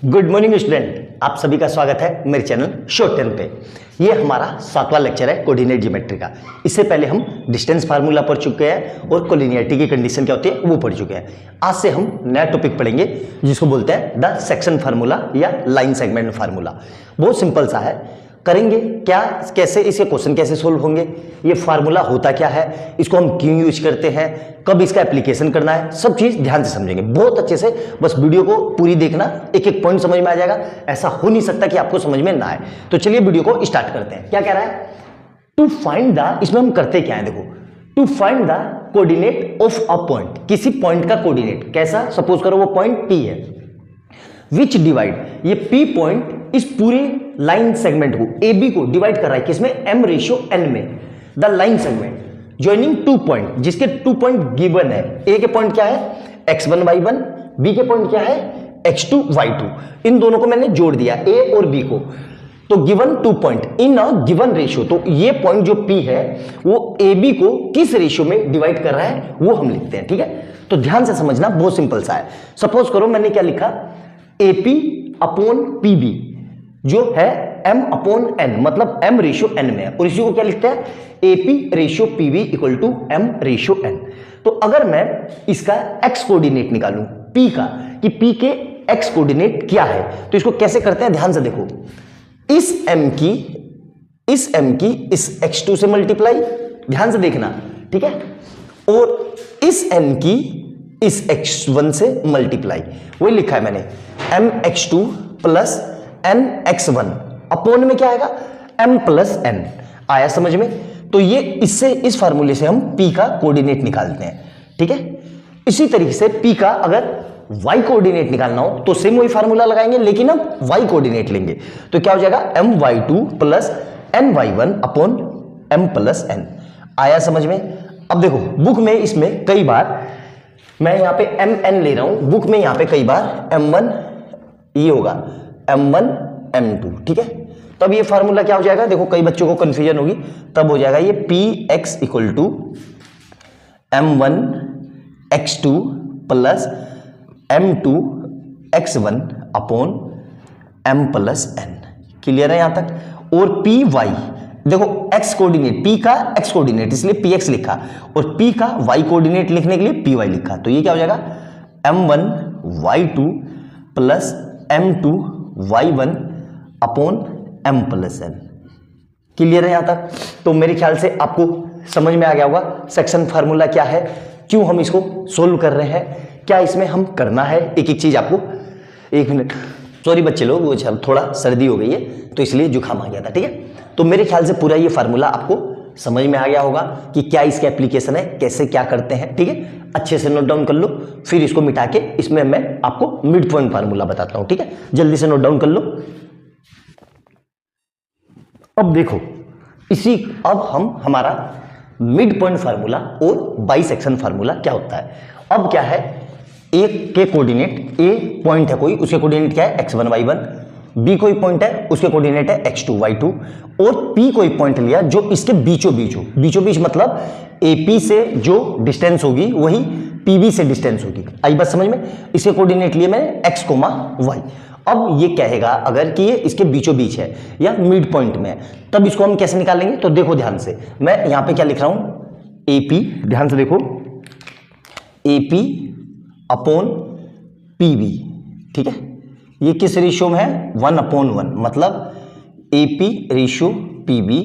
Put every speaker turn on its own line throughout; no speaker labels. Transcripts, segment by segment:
Good morning student, आप सभी का स्वागत है मेरे चैनल शॉर्ट टर्म पे। ये हमारा 7वां लेक्चर है कोऑर्डिनेट ज्योमेट्री का। इससे पहले हम डिस्टेंस फार्मूला पढ़ चुके हैं और कोलिनियरिटी की कंडीशन क्या होती है वो पढ़ चुके हैं। आज से हम नया टॉपिक पढ़ेंगे जिसको बोलते हैं द सेक्शन फार्मूला या लाइन सेगमेंट फार्मूला। बहुत सिंपल सा है, करेंगे क्या, कैसे इसके क्वेश्चन कैसे सोल्व होंगे, ये फार्मूला होता क्या है, इसको हम क्यों यूज करते हैं, कब इसका एप्लीकेशन करना है, सब चीज ध्यान से समझेंगे बहुत अच्छे से। बस वीडियो को पूरी देखना, एक एक पॉइंट समझ में आ जाएगा। ऐसा हो नहीं सकता कि आपको समझ में ना आए। तो चलिए वीडियो को स्टार्ट करते हैं। क्या कह रहा है, टू फाइंड द, इसमें हम करते क्या है देखो, to find the coordinate of a point, किसी पॉइंट का कोऑर्डिनेट कैसा, सपोज करो वो पॉइंट P है, विच डिवाइड, ये P पॉइंट इस पूरी लाइन सेगमेंट को AB को डिवाइड कर रहा है किसमें, M/N में। The line segment joining two point, जिसके 2 पॉइंट गिवन है। A के पॉइंट क्या है x1 y1, B के पॉइंट क्या है x2 y2। इन दोनों को मैंने जोड़ दिया A और B को, तो given 2 point in a given ratio. तो ये पॉइंट जो P है वो AB को किस रेशियो में डिवाइड कर रहा है वो हम लिखते हैं। ठीक है, तो ध्यान से समझना, बहुत सिंपल सा है। सपोज करो मैंने क्या लिखा, AP अपॉन PB जो है M/N, मतलब M/N में है, और इसी को क्या लिखते हैं AP/PB = M/N। तो अगर मैं इसका x कोऑर्डिनेट निकालूं P का, कि P के x कोऑर्डिनेट क्या है, तो इसको कैसे करते हैं ध्यान से देखो। इस M की इस x2 से मल्टीप्लाई, ध्यान से देखना, ठीक है, और इस N की इस x1 से मल्टीप्लाई। वही लिखा है मैंने, mx2 प्लस nx1 अपॉन में क्या आएगा m प्लस n। आया समझ में? तो ये इससे, इस फार्मूले से हम P का कोऑर्डिनेट निकालते हैं। ठीक है, इसी तरीके से P का अगर y कोऑर्डिनेट निकालना हो तो सेम वही फार्मूला लगाएंगे, लेकिन हम y कोऑर्डिनेट लेंगे। तो क्या हो जाएगा my2 plus ny1 upon m plus n। आया समझ में? अब देखो बुक में इसमें कई बार मैं यहां पे mn ले रहा हूं, बुक में यहां पे कई बार m1 ये होगा m1 m2। ठीक है, तब ये फार्मूला क्या हो जाएगा, देखो कई बच्चों को कंफ्यूजन होगी, तब हो जाएगा ये px = m1 x2 plus m2 x1 upon m plus n। Clear है यहां तक? और py देखो x कोऑर्डिनेट, P का x कोऑर्डिनेट इसलिए px लिखा, और P का y कोऑर्डिनेट लिखने के लिए py लिखा। तो ये क्या हो जाएगा m1 y2 plus m2 y1 upon m plus n। Clear है यहां तक? तो मेरे ख्याल से आपको समझ में आ गया होगा सेक्शन फार्मूला क्या है, क्यों हम इसको सोल्व कर रहे हैं, क्या इसमें हम करना है, एक एक चीज आपको। एक मिनट, सॉरी बच्चे लोग, वो थोड़ा सर्दी हो गई है तो इसलिए जुकाम आ गया था। ठीक है, तो मेरे ख्याल से पूरा ये फार्मूला आपको समझ में आ गया होगा कि क्या इसके एप्लीकेशन है, कैसे क्या करते हैं। ठीक है, अच्छे से नोट डाउन कर लो, फिर इसको मिटा के इसमें मैं आपको मिड पॉइंट फार्मूला बताता हूं। ठीक है, जल्दी से नोट डाउन कर लो। अब देखो अब हम हमारा मिड पॉइंट फार्मूला और बाइसेक्शन फार्मूला क्या होता है। अब क्या है, एक के कोऑर्डिनेट, ए पॉइंट है कोई, उसके कोऑर्डिनेट क्या है x1 y1, बी कोई पॉइंट है उसके कोऑर्डिनेट है x2 y2, और P कोई पॉइंट लिया जो इसके बीचों बीच हो। बीचों बीच मतलब AP से जो डिस्टेंस होगी वही PB से डिस्टेंस होगी। आई बात समझ में? इसके कोऑर्डिनेट लिए मैंने x, y। अब ये कहेगा अगर कि ये इसके बीचों बीच है या मिड पॉइंट में है, तब इसको हम कैसे निकालेंगे। तो देखो ध्यान से, मैं यहां पे क्या लिख रहा हूं, AP, ध्यान से देखो, AP अपॉन PB। ठीक है, ये किस रेशियो में है, 1/1, मतलब AP/PB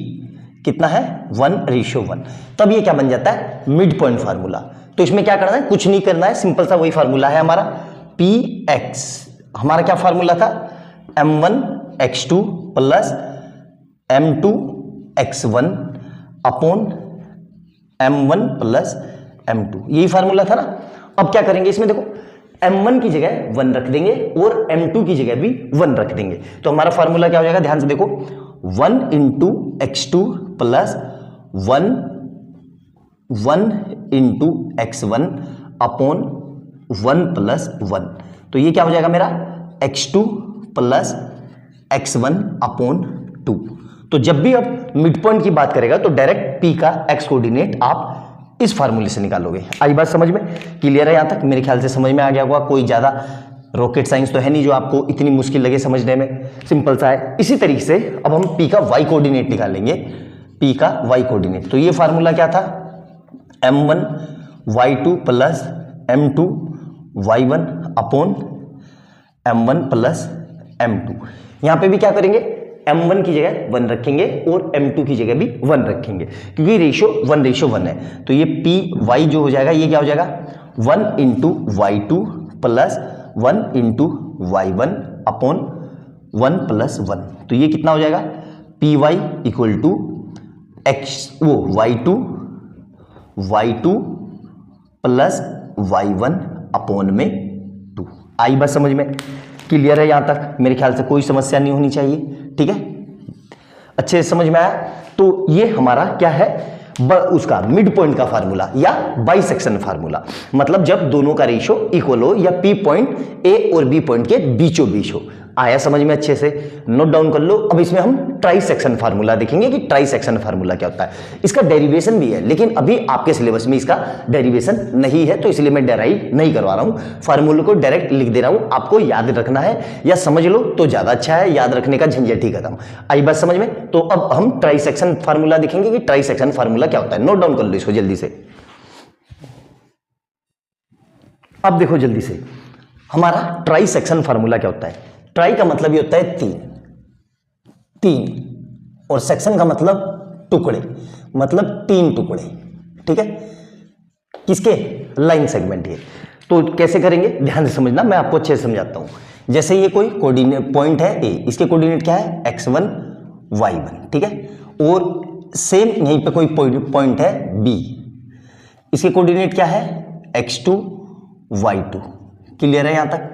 कितना है, 1/1। तब ये क्या बन जाता है, मिड पॉइंट फार्मूला। तो इसमें क्या करना है, कुछ नहीं करना है, सिंपल सा वही फार्मूला है हमारा। px हमारा क्या फार्मूला था, m1 x2 plus m2 x1 upon m1 plus m2, यही फार्मूला था ना। अब क्या करेंगे इसमें, देखो m1 की जगह 1 रख देंगे और m2 की जगह भी 1 रख देंगे। तो हमारा फार्मूला क्या हो जाएगा, ध्यान से देखो, 1 × x2 plus 1 × x1 upon 1 plus 1। तो ये क्या हो जाएगा मेरा x2 प्लस x1 अपॉन 2। तो जब भी आप मिड पॉइंट की बात करेगा तो डायरेक्ट P का x कोऑर्डिनेट आप इस फार्मूले से निकालोगे। आई बात समझ में? क्लियर है यहां तक? मेरे ख्याल से समझ में आ गया होगा, कोई ज्यादा रॉकेट साइंस तो है नहीं जो आपको इतनी मुश्किल लगे समझने में, सिंपल सा है। इसी तरीके से अब हम P का y कोऑर्डिनेट निकालेंगे, P का y कोऑर्डिनेट। तो ये फार्मूला क्या था, m1 y2 plus m2 y1 upon m1 plus m2। यहां पे भी क्या करेंगे, m1 की जगह 1 रखेंगे और m2 की जगह भी 1 रखेंगे, क्योंकि रेशियो 1:1 है। तो ये पी वाई जो हो जाएगा ये क्या हो जाएगा, 1 into y2 plus 1 into y1 upon 1 plus 1। तो ये कितना हो जाएगा, P y equal to x वो y2 प्लस y1 अपॉन में 2। आई बात समझ में, क्लियर है? यहां तक मेरे ख्याल से कोई समस्या नहीं होनी चाहिए, ठीक है, अच्छे से समझ में आया। तो ये हमारा क्या है, उसका मिड पॉइंट का फार्मूला या बाइसेक्शन फार्मूला, मतलब जब दोनों का रेशियो इक्वल हो या पी पॉइंट ए और बी पॉइंट के बीचों बीच हो। आया समझ में, अच्छे से नोट डाउन कर लो। अब इसमें हम ट्राई सेक्शन फार्मूला देखेंगे कि ट्राई सेक्शन फार्मूला क्या होता है। इसका डेरिवेशन भी है, लेकिन अभी आपके सिलेबस में इसका डेरिवेशन नहीं है, तो इसलिए मैं डेराइव नहीं करवा रहा हूं, फार्मूले को डायरेक्ट लिख दे रहा हूं। आपको याद रखना है या समझ लो तो ज्यादा अच्छा है, याद रखने का झंझट ही खत्म। आई बात समझ में? तो अब हम ट्राई सेक्शन फार्मूला देखेंगे कि ट्राई सेक्शन फार्मूला क्या होता है। नोट डाउन कर लो इसको जल्दी से। अब देखो जल्दी से, हमारा ट्राई सेक्शन फार्मूला क्या होता है। ट्राई का मतलब ये होता है तीन, और सेक्शन का मतलब टुकड़े, मतलब 3 टुकड़े, ठीक है, किसके, लाइन सेगमेंट के। तो कैसे करेंगे ध्यान से समझना, मैं आपको अच्छे से समझाता हूं। जैसे ये कोई कोऑर्डिनेट पॉइंट है ए, इसके कोऑर्डिनेट क्या है, x1 y1, ठीक है, और सेम यहीं पे कोई पॉइंट है बी, इसके कोऑर्डिनेट क्या है, x2 y2। क्लियर है यहां तक?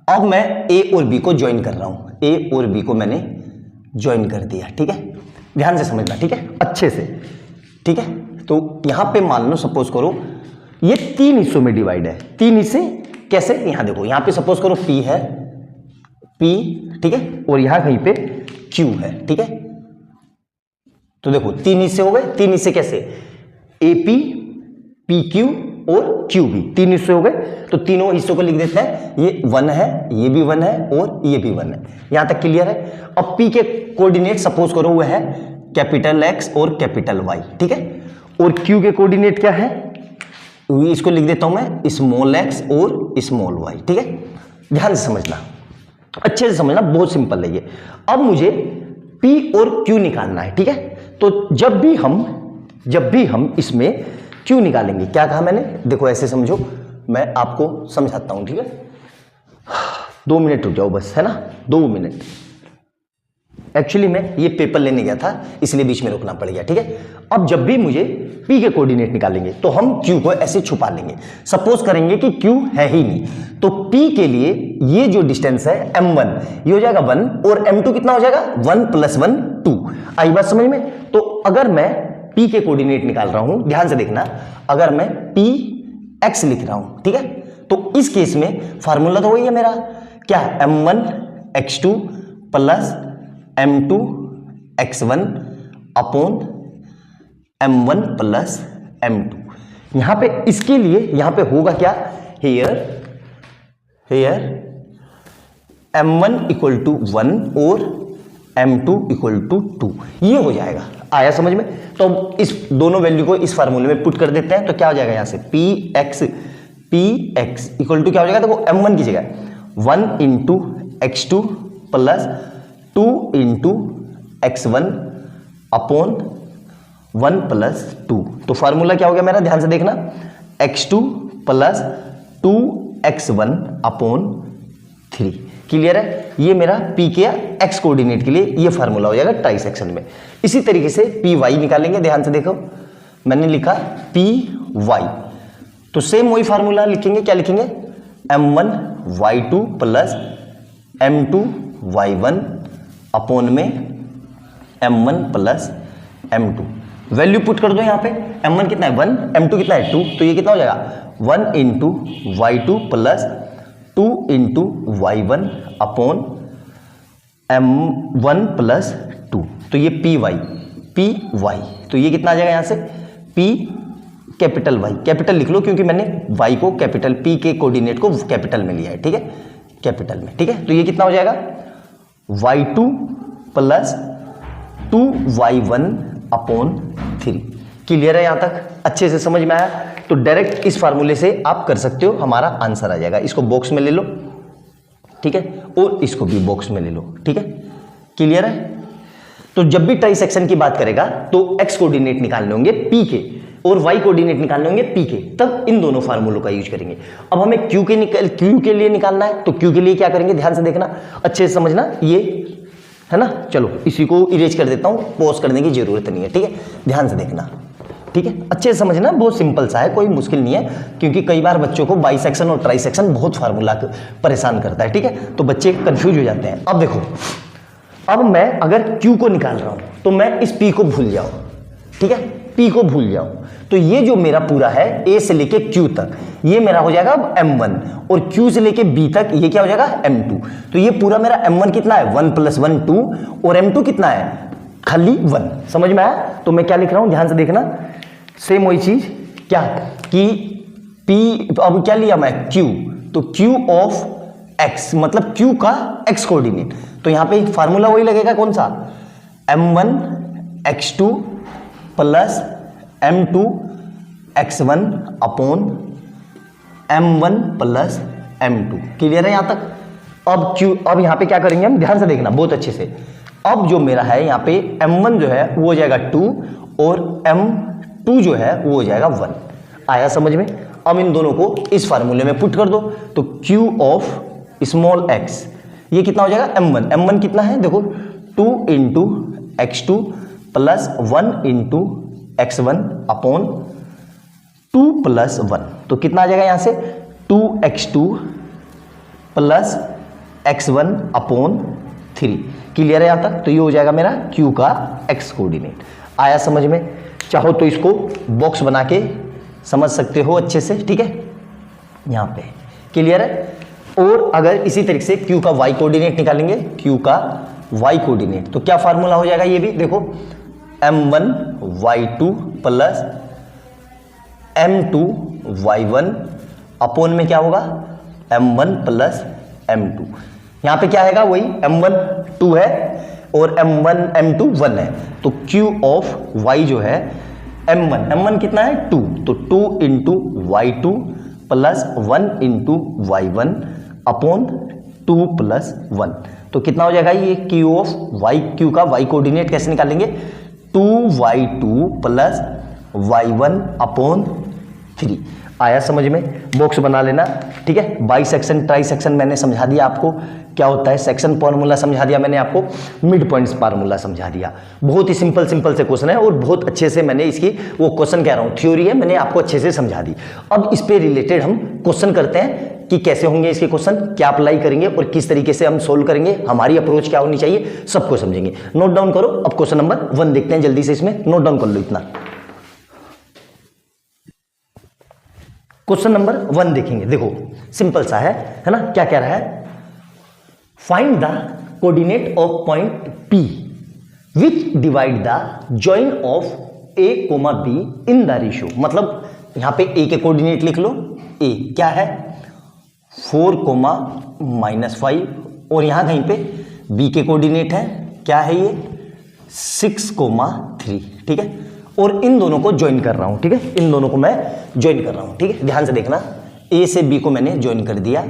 अब मैं ए और बी को ज्वाइन कर रहा हूं, ए और बी को मैंने ज्वाइन कर दिया, ठीक है, ध्यान से समझना, ठीक है, अच्छे से, ठीक है। तो यहां पे मान लो, सपोज करो ये 3 हिस्सों में डिवाइड है। 3 हिस्से कैसे, यहां देखो, यहां पे सपोज करो P है, P, ठीक है, और यहां कहीं पे Q है, ठीक है। तो देखो 3 हिस्से हो गए। 3 हिस्से कैसे, AP, PQ और QB, 3 हिस्से हो गए। तो तीनों हिस्सों को लिख देते हैं, ये 1 है, ये भी 1 है और ये भी 1 है। यहां तक क्लियर है? अब P के कोऑर्डिनेट सपोज करो वो है कैपिटल X और कैपिटल Y, ठीक है, और Q के कोऑर्डिनेट क्या है, इसको लिख देता हूं मैं स्मॉल x और स्मॉल y, ठीक है, ध्यान से समझना, अच्छे से समझना, बहुत सिंपल है ये। अब मुझे P और Q निकालना है, ठीक है। तो जब भी हम इसमें Q निकालेंगे, क्या कहा मैंने, देखो ऐसे समझो, मैं आपको समझाता हूं, ठीक है, 2 मिनट रुक जाओ बस, है ना, 2 मिनट। एक्चुअली मैं ये पेपर लेने गया था, इसलिए बीच में रुकना पड़ गया, ठीक है। अब जब भी मुझे P के कोऑर्डिनेट निकालेंगे तो हम Q को ऐसे छुपा लेंगे। सपोज करेंगे कि Q है ही नहीं, तो P के लिए ये जो डिस्टेंस है m1, ये हो जाएगा 1 और m2 कितना हो जाएगा, 1 + 1 2। आई बात समझ में? तो अगर मैं P के कोऑर्डिनेट निकाल रहा हूं, ध्यान से देखना, अगर मैं Px लिख रहा हूं, ठीक है, तो इस केस में फार्मूला तो वही है मेरा, क्या, m1 x2 plus m2 x1 upon m1 plus m2। यहां पे इसके लिए यहां पे होगा क्या, हियर m1 = 1 और m2 = 2, ये हो जाएगा। आया समझ में? तो इस दोनों वैल्यू को इस फार्मूले में पुट कर देते हैं, तो क्या हो जाएगा यहां से, px = क्या हो जाएगा, देखो m1 की जगह 1 × x2 प्लस 2 × x1 अपॉन 1 + 2। तो फार्मूला क्या हो गया मेरा, ध्यान से देखना, x2 plus 2x1 upon 3। Clear है? ये मेरा P के x कोऑर्डिनेट के लिए ये फार्मूला हो जाएगा ट्राई सेक्शन में। इसी तरीके से Py निकालेंगे, ध्यान से देखो, मैंने लिखा Py, तो सेम वही फार्मूला लिखेंगे, क्या लिखेंगे, m1 y2 plus m2 y1 upon में m1 plus m2। Value put कर दो, यहां पे m1 कितना है 1, m2 कितना है 2, तो ये कितना हो जाएगा 1 × y2 plus 2 × y1 upon m1 plus 2। तो ये Py, तो ये कितना आ जाएगा यहां से, P कैपिटल Y, कैपिटल लिख लो क्योंकि मैंने Y को कैपिटल, P के कोऑर्डिनेट को कैपिटल में लिया है, ठीक है, कैपिटल में, ठीक है। तो ये कितना हो जाएगा y2 plus 2y1 upon 3। Clear है यहां तक, अच्छे से समझ में आया? तो डायरेक्ट इस फार्मूले से आप कर सकते हो, हमारा आंसर आ जाएगा। इसको बॉक्स में ले लो, ठीक है, और इसको भी बॉक्स में ले लो, ठीक है। क्लियर है? तो जब भी ट्राई सेक्शन की बात करेगा तो एक्स कोऑर्डिनेट निकालने होंगे पी के और वाई कोऑर्डिनेट निकालने होंगे पी के, तब इन दोनों फार्मूलों का यूज करेंगे। अब हमें क्यू के लिए निकालना है, तो क्यू के लिए क्या करेंगे, ध्यान से देखना, अच्छे से समझना, ये है ना। चलो इसी को इरेज कर देता हूं, पॉज करने की जरूरत नहीं है, ठीक है, ध्यान से देखना, ठीक है, अच्छे से समझना। बहुत सिंपल सा है, कोई मुश्किल नहीं है, क्योंकि कई बार बच्चों को बाई सेक्शन और ट्राई सेक्शन बहुत फार्मूला परेशान करता है, ठीक है, तो बच्चे कंफ्यूज हो जाते हैं। अब देखो, अब मैं अगर Q को निकाल रहा हूं तो मैं इस P को भूल जाऊं, ठीक है, P को भूल जाऊं, तो ये जो मेरा पूरा है A से लेके Q तक, ये मेरा हो जाएगा अब M1, और Q से लेके B तक ये क्या हो जाएगा M2। तो ये पूरा मेरा M1 कितना है 1 + 1 2, और M2 कितना है खाली 1। समझ में आया? तो मैं क्या लिख रहा हूं, ध्यान से देखना, सेम वही चीज क्या कि P, अब क्या लिया मैं Q, तो Q ऑफ X मतलब Q का X कोऑर्डिनेट, तो यहां पे फार्मूला वही लगेगा, कौन सा, M1 X2 plus M2 X1 upon M1 plus M2। Clear है यहां तक? अब यहां पे क्या करेंगे हम, ध्यान से देखना बहुत अच्छे से। अब जो मेरा है यहां पे M1 जो है वो हो जाएगा 2 और M2 जो है वो हो जाएगा 1। आया समझ में? अब इन दोनों को इस फार्मूले में पुट कर दो, तो Q ऑफ स्मॉल x ये कितना हो जाएगा M1 कितना है देखो, 2 into x2 plus 1 into x1 upon 2 plus 1, तो कितना आ जाएगा यहां से 2x2 plus x1 upon 3। Clear है यहां तक? तो ये हो जाएगा मेरा Q का x कोऑर्डिनेट। आया समझ में? चाहो तो इसको बॉक्स बना के समझ सकते हो अच्छे से, ठीक है, यहां पे। क्लियर है? और अगर इसी तरीके से Q का y कोऑर्डिनेट निकालेंगे, Q का y कोऑर्डिनेट, तो क्या फार्मूला हो जाएगा ये भी देखो, M1 y2 plus M2 y1 upon में क्या होगा M1 प्लस M2। यहां पे क्या आएगा, वही M1 2 है और M2 1 है, तो Q ऑफ y जो है M1 कितना है 2, तो 2 into y2 plus 1 into y1 upon 2 plus 1, तो कितना हो जाएगा ये Q ऑफ y। Q का y कोऑर्डिनेट कैसे निकालेंगे, 2y2 प्लस y1 अपॉन 3। आया समझ में? बॉक्स बना लेना, ठीक है। बाई सेक्शन ट्राई सेक्शन मैंने समझा दिया आपको क्या होता है, सेक्शन फार्मूला समझा दिया मैंने आपको, मिड पॉइंट्स फार्मूला समझा दिया। बहुत ही सिंपल से क्वेश्चन है और बहुत अच्छे से मैंने इसकी वो क्वेश्चन कह रहा हूँ थ्योरी है, मैंने आपको अच्छे से समझा दी। अब इस पे रिलेटेड हम क्वेश्चन करते हैं कि कैसे होंगे इसके क्वेश्चन, क्या अप्लाई करेंगे और किस तरीके से हम सोल्व करेंगे, हमारी अप्रोच क्या होनी चाहिए, सबको समझेंगे। नोट डाउन करो। अब क्वेश्चन नंबर 1 देखते हैं जल्दी से, इसमें नोट डाउन कर लो इतना। क्वेश्चन नंबर 1 देखेंगे, देखो सिंपल सा है ना। क्या कह रहा है, find the coordinate of point P which divide the join of A, B in the ratio. मतलब यहां पे A के कोऑर्डिनेट लिख लो, A क्या है 4, -5, और यहां कहीं पे B के कोऑर्डिनेट है क्या है ये 6, 3, ठीक है। और इन दोनों को ज्वाइन कर रहा हूं, ठीक है, इन दोनों को मैं ज्वाइन कर रहा हूं, ठीक है। ध्यान से देखना, A से B को मैंने ज्वाइन कर दिया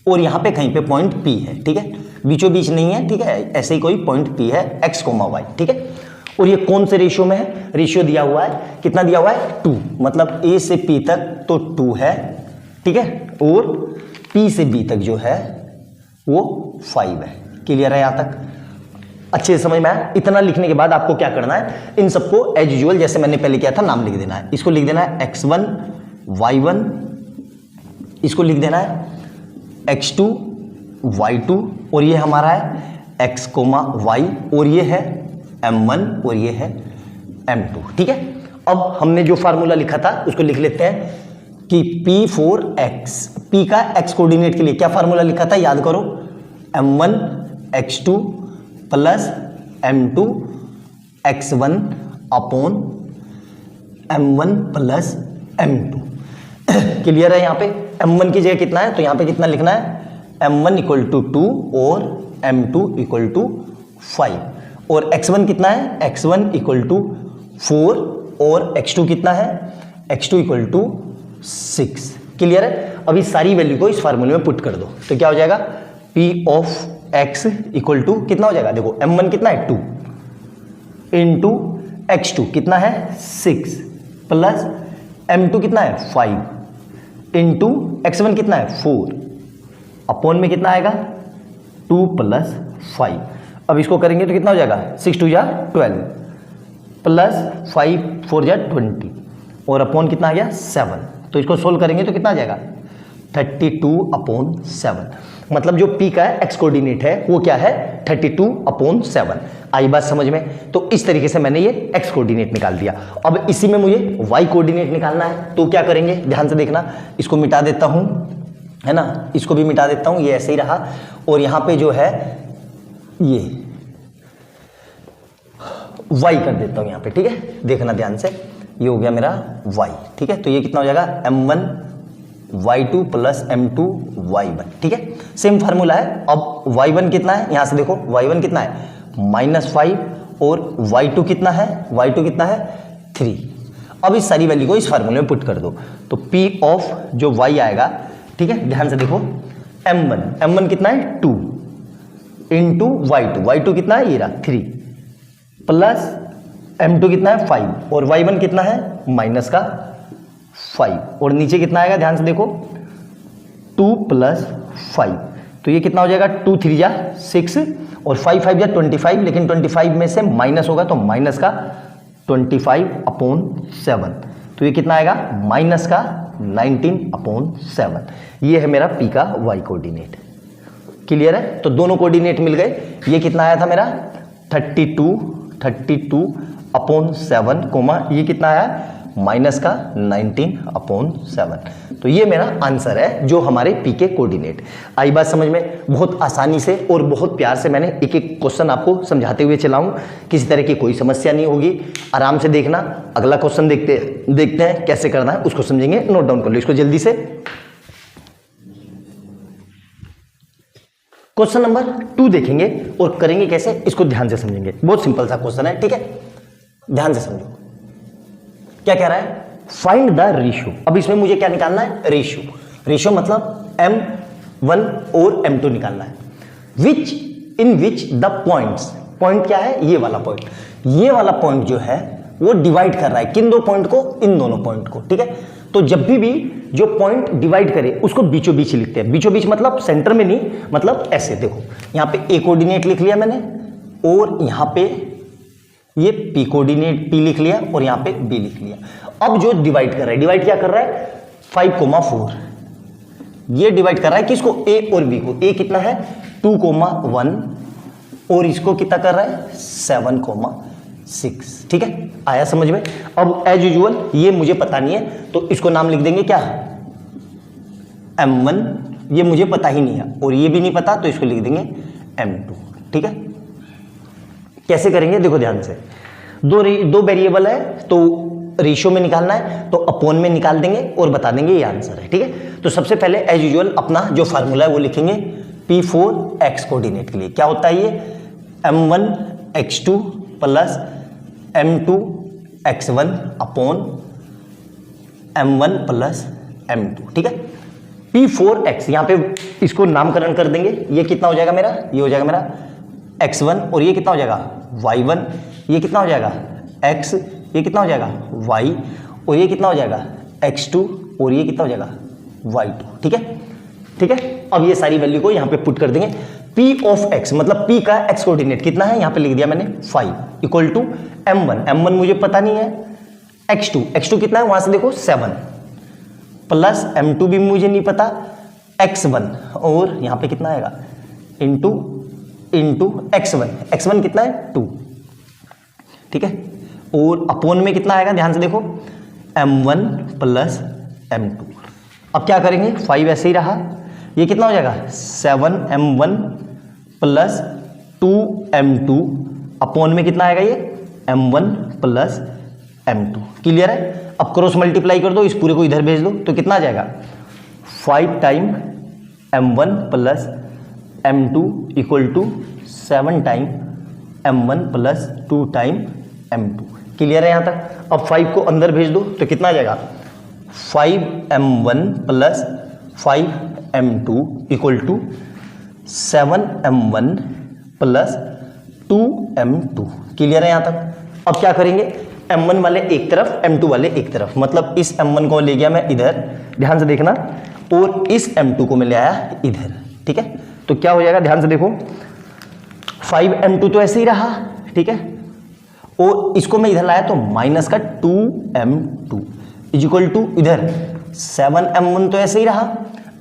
और यहां पे कहीं पे पॉइंट P है, ठीक है, बीचों बीच नहीं है, ठीक है, ऐसे ही कोई पॉइंट P है x, y, ठीक है। और ये कौन से रेशियो में है, रेशियो दिया हुआ है, कितना दिया हुआ है 2, मतलब A से P तक तो 2 है, ठीक है, और P से B तक जो है वो 5 है। क्लियर है यहां तक? अच्छे से समझ में आया? इतना लिखने के बाद आपको क्या करना है, इन सबको एज यूजुअल जैसे मैंने पहले किया था नाम लिख देना है। इसको लिख देना है x1 y1, इसको लिख देना है x2 y2, और ये हमारा है x, y, और ये है m1 और ये है m2, ठीक है। अब हमने जो फार्मूला लिखा था उसको लिख लेते हैं कि P4x, P का x कोऑर्डिनेट के लिए क्या फार्मूला लिखा था याद करो, m1 x2 plus m2 x1 upon m1 plus m2। Clear है? यहां पे m1 की जगह कितना है, तो यहां पे कितना लिखना है m1 इक्वल टू 2 और m2 इक्वल टू 5 और x1 कितना है, x1 इक्वल टू 4 और x2 कितना है, x2 इक्वल टू 6। क्लियर है। अभी सारी वैल्यू को इस फार्मूले में पुट कर दो तो क्या हो जाएगा, p of x equal to कितना हो जाएगा, देखो m1 कितना है 2 इंटू x2 कितना है 6 प्लस m2 कितना है 5 इंटू x1 कितना है 4 अपॉन में कितना आएगा 2 प्लस 5। अब इसको करेंगे तो कितना हो जाएगा 6 2 जा 12 प्लस 5 4 जा 20 और अपॉन कितना आ गया 7। तो इसको सोल्व करेंगे तो कितना आ जाएगा 32/7। मतलब जो p का एक्स कोऑर्डिनेट है वो क्या है 32/7। आई बात समझ में। तो इस तरीके से मैंने ये एक्स कोऑर्डिनेट निकाल दिया। अब इसी में मुझे वाई कोऑर्डिनेट निकालना है तो क्या करेंगे, ध्यान से देखना। इसको मिटा देता हूं, है ना, इसको भी मिटा देता हूं, ये ऐसे ही रहा। और यहां पे जो है ये वाई कर देता हूं यहां पे, ठीक है, देखना ध्यान से। ये हो गया मेरा वाई, ठीक है। तो ये कितना हो जाएगा m1 y2 plus m2 y1, ठीक है। सेम फार्मूला है। अब y1 कितना है, यहां से देखो y1 कितना है -5 और y2 कितना है, y2 कितना है 3। अब इस सारी वैल्यू को इस फार्मूले में पुट कर दो तो p ऑफ जो y आएगा, ठीक है, ध्यान से देखो m1 कितना है 2 इंटू y2 कितना है ये रहा 3 प्लस m2 कितना है 5 और y1 कितना है -5 और नीचे कितना आएगा ध्यान से देखो 2 प्लस 5। तो ये कितना हो जाएगा 2 3 जा 6 और 5 5 जा 25, लेकिन 25 में से माइनस होगा तो माइनस का 25/7। तो ये कितना आएगा माइनस का 19/7। ये है मेरा p का y कोऑर्डिनेट। क्लियर है। तो दोनों कोऑर्डिनेट मिल गए। ये कितना आया था मेरा 32/7 कोमा ये कितना आया माइनस का 19/7। तो ये मेरा आंसर है जो हमारे p के कोऑर्डिनेट। आई बात समझ में। बहुत आसानी से और बहुत प्यार से मैंने एक एक क्वेश्चन आपको समझाते हुए चलाऊं, किसी तरह की कोई समस्या नहीं होगी। आराम से देखना। अगला क्वेश्चन देखते हैं कैसे करना है, उसको समझेंगे। नोट डाउन कर लो इसको जल्दी से। क्वेश्चन नंबर 2 देखेंगे और करेंगे कैसे, इसको ध्यान से समझेंगे। बहुत सिंपल सा क्वेश्चन है, ठीक है, ध्यान से समझो। क्या कह रहा है, फाइंड द रेशियो। अब इसमें मुझे क्या निकालना है, रेशियो मतलब m1 और m2 निकालना है। इन विच द पॉइंट्स, पॉइंट क्या है, ये वाला पॉइंट, ये वाला पॉइंट जो है वो डिवाइड कर रहा है किन दो पॉइंट को, इन दोनों पॉइंट को, ठीक है। तो जब भी जो पॉइंट डिवाइड करे उसको बीचों बीच लिखते हैं। बीचों बीच मतलब सेंटर में नहीं, मतलब ऐसे देखो यहां पे a कोऑर्डिनेट लिख लिया मैंने और यहां पे ये p कोऑर्डिनेट p लिख लिया और यहां पे b लिख लिया। अब जो डिवाइड कर रहा है, डिवाइड क्या कर रहा है 5,4, ये डिवाइड कर रहा है किसको, a और b को। a कितना है 2,1 और इसको कितना कर रहा है 7,6, ठीक है। आया समझ में। अब एज यूजुअल ये मुझे पता नहीं है तो इसको नाम लिख देंगे क्या m1, ये मुझे पता ही नहीं है और ये भी नहीं पता तो इसको लिख देंगे m2, ठीक है। कैसे करेंगे देखो ध्यान से। दो वेरिएबल है तो रेशियो में निकालना है तो अपॉन में निकाल देंगे और बता देंगे ये आंसर है, ठीक है। तो सबसे पहले एज यूजुअल अपना जो फार्मूला है वो लिखेंगे p4x कोऑर्डिनेट के लिए। क्या होता है ये m1 x2 plus m2 x1 upon m1 plus m2, ठीक है। p4x यहां पे इसको नामकरण कर देंगे। ये कितना हो जाएगा मेरा, ये हो जाएगा मेरा x1 और ये कितना हो जाएगा y1, ये कितना हो जाएगा x, ये कितना हो जाएगा y और ये कितना हो जाएगा x2 और ये कितना हो जाएगा y2, ठीक है, ठीक है। अब ये सारी वैल्यू को यहां पे पुट कर देंगे। p ऑफ x मतलब p का x कोऑर्डिनेट कितना है, यहां पे लिख दिया मैंने 5 इक्वल टू m1 मुझे पता नहीं है, x2 कितना है वहां से देखो 7 प्लस m2 भी मुझे नहीं पता, x1 और यहां पे कितना आएगा इंटू x1 कितना है 2, ठीक है। और अपॉन में कितना आएगा ध्यान से देखो m1 प्लस m2। अब क्या करेंगे 5 ऐसे ही रहा, ये कितना हो जाएगा 7m1 प्लस 2m2 अपॉन में कितना आएगा ये m1 प्लस m2। क्लियर है। अब क्रॉस मल्टीप्लाई कर दो, इस पूरे को इधर भेज दो तो कितना आ जाएगा 5 time m1 plus m2 equal to 7 time m1 plus 2 time m2। Clear है यहाँ तक? अब 5 को अंदर भेज दो तो कितना आ जाएगा 5m1 plus 5m2 equal to 7m1 plus 2m2। Clear है यहाँ तक? अब क्या करेंगे, m1 वाले एक तरफ m2 वाले एक तरफ, मतलब इस m1 को ले गया मैं इधर, ध्यान से देखना, और इस m2 को मैं ले आया इधर। ठीक है, तो क्या हो जाएगा, ध्यान से देखो, 5m2 तो ऐसे ही रहा, ठीक है, और इसको मैं इधर लाया तो माइनस का 2m2 इज इक्वल टू इधर 7m1 तो ऐसे ही रहा,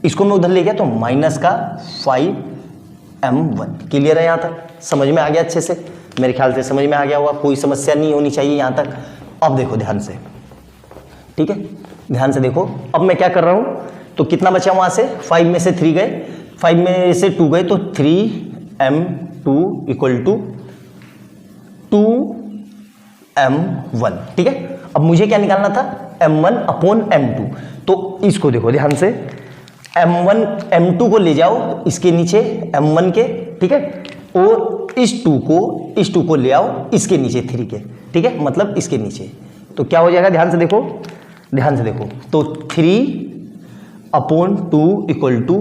इसको मैं उधर ले गया तो माइनस का 5m1। क्लियर है यहाँ तक? समझ में आ गया अच्छे से? मेरे ख्याल से समझ में आ गया होगा, कोई समस्या नहीं होनी चाहिए यहाँ तक। अब देखो ध्यान से, ठीक है, ध्यान से देखो, अब मैं क्या कर रहा हूँ, तो कितना बचा वहाँ से, 5 में से 3 गए, 5 में से 2 गए, तो 3m2 इक्वल टू 2m1। ठीक है, अब मुझे क्या निकालना था, m1 अपॉन m2। तो इसको देखो ध्यान से, m1 m2 को ले जाओ इसके नीचे m1 के, ठीक है, और इस 2 को ले आओ इसके नीचे 3 के, ठीक है, मतलब इसके नीचे, तो क्या हो जाएगा, ध्यान से देखो, ध्यान से देखो, तो 3/2 equal to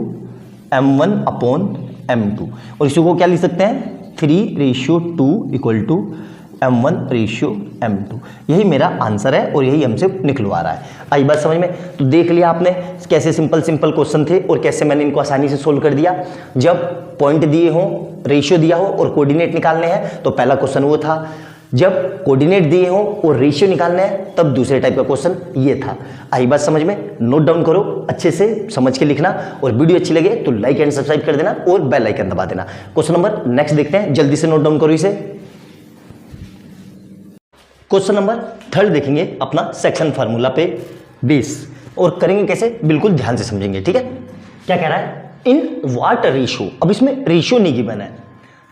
m1 upon m2, और इसी को क्या लिख सकते हैं, 3:2 इक्वल टू m1:m2। यही मेरा आंसर है और यही हमसे निकलवा रहा है। आई बात समझ में? तो देख लिया आपने कैसे सिंपल क्वेश्चन थे और कैसे मैंने इनको आसानी से सोल्व कर दिया। जब पॉइंट दिए हो, रेशियो दिया हो और कोऑर्डिनेट निकालने हैं तो पहला क्वेश्चन वो था, जब कोऑर्डिनेट दिए हो और रेशियो निकालने हैं तब दूसरे टाइप का क्वेश्चन ये था। आई बात समझ में? नोट डाउन करो, अच्छे से समझ के लिखना, और वीडियो अच्छी लगे तो लाइक एंड सब्सक्राइब कर देना और बेल आइकन दबा देना। क्वेश्चन नंबर नेक्स्ट देखते हैं, जल्दी से नोट डाउन करो इसे। क्वेश्चन नंबर 3 देखेंगे अपना सेक्शन फार्मूला पे बेस, और करेंगे कैसे, बिल्कुल ध्यान से समझेंगे। ठीक है, क्या कह रहा है, इन व्हाट रेशियो, अब इसमें रेशियो नहीं गिवन है,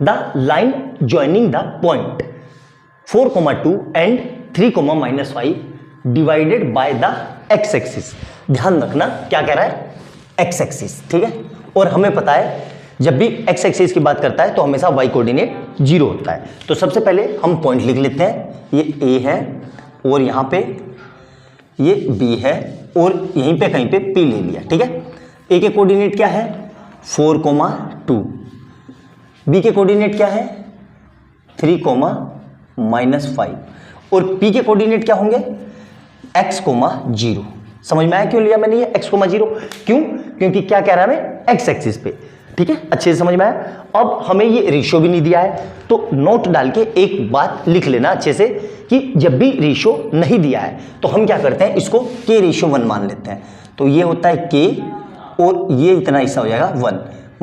the line joining the point 4,2 and 3,-5 divided by the x axis. ध्यान रखना क्या कह रहा है, एक्स एक्सिस, ठीक है, और हमें पता है जब भी एक्स एक्सिस की बात करता है तो हमेशा वाई कोऑर्डिनेट 0 होता है। तो सबसे पहले हम पॉइंट लिख लेते हैं, ये ए है और यहाँ पे ये बी है और यहीं पे कहीं पे पी ले लिया। ठीक है, ए के कोऑर्डिनेट क्या है 4,2, बी के कोऑर्डिनेट क्या है 3,-5 और पी के कोऑर्डिनेट क्या होंगे x,0। समझ में आया क्यों लिया मैंने ये x,0? क्यों? क्योंकि क्या कह रहा है हमें एक्स एक्सिस पे। ठीक है, अच्छे से समझ में आया। अब हमें ये रेशियो भी नहीं दिया है तो नोट डाल के एक बात लिख लेना अच्छे से कि जब भी रेशियो नहीं दिया है तो हम क्या करते हैं, इसको k/1 मान लेते हैं। तो ये होता है k और ये इतना हिस्सा हो जाएगा 1,